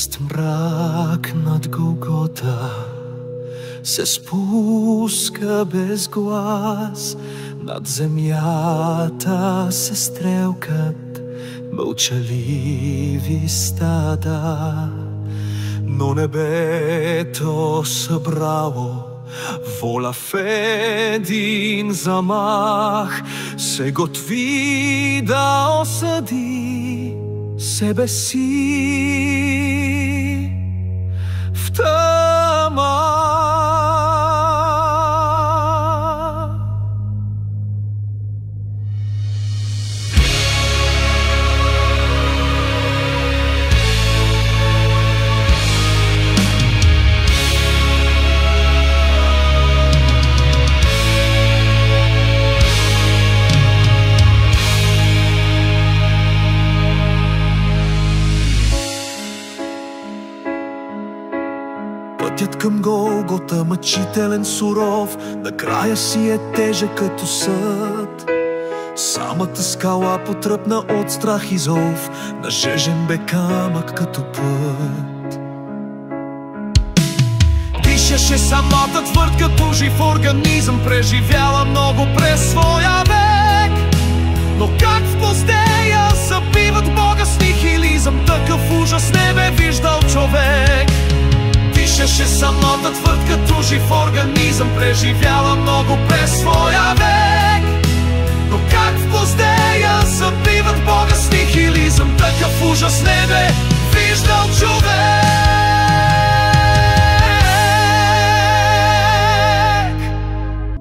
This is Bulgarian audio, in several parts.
Гъст мрак над Голгота се спуска без глас, над земята се стрелкат мълчаливи стада. Но небето събрало воля в един замах, се готви да осъди себе си в тъма. Пътят към Голгота мъчителен, суров, накрая си е тежък като съд. Самата скала потръпна от страх и зов, нажежен бе камък като път. Дишаше самата твърд като жив организъм, преживяла много през своя век. Но как в пустея събиват Бога с нихилизъм, такъв ужас не бе виждал човек. Дишаше самата твърд като жив организъм, преживяла много през своя век. Но как в пустея събиват Бога с нихилизъм, такъв ужас не бе виждал човек.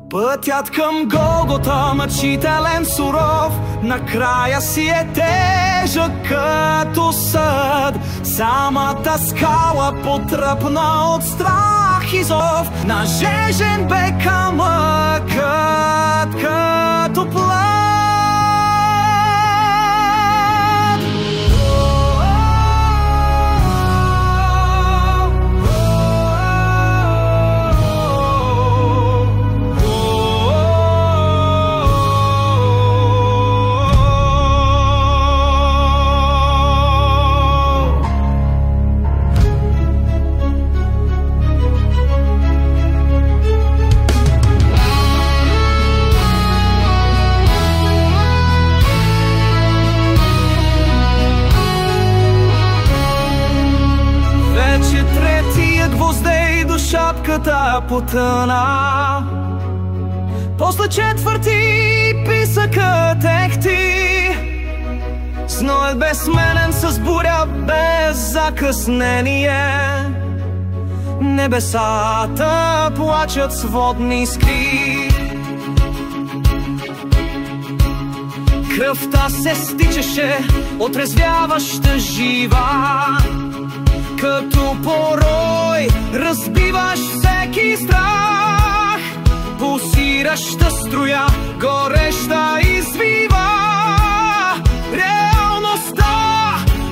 Пътят към Голгота мъчителен, суров, накрая си е тежък като съд. Самата скала потръпна от страх и зов, нажежен бе камъкът като плът. Шапката потъна, после четвърти писъкът ехти. Зноят безсменен с буря без закъснение, небесата плачат с водни искри. Кръвта се стичаше отрезвяваща жива, като порой разбиваш всеки страх. Пулсираща струя, гореща извива реалността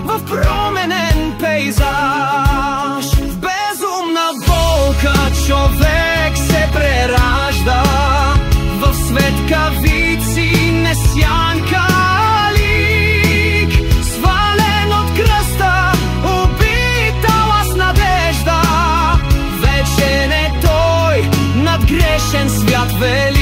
в променен пейзаж. В безумна болка човек се преражда, в светкавици несянка лик, свален от кръста, вече не той над грешен свят вели.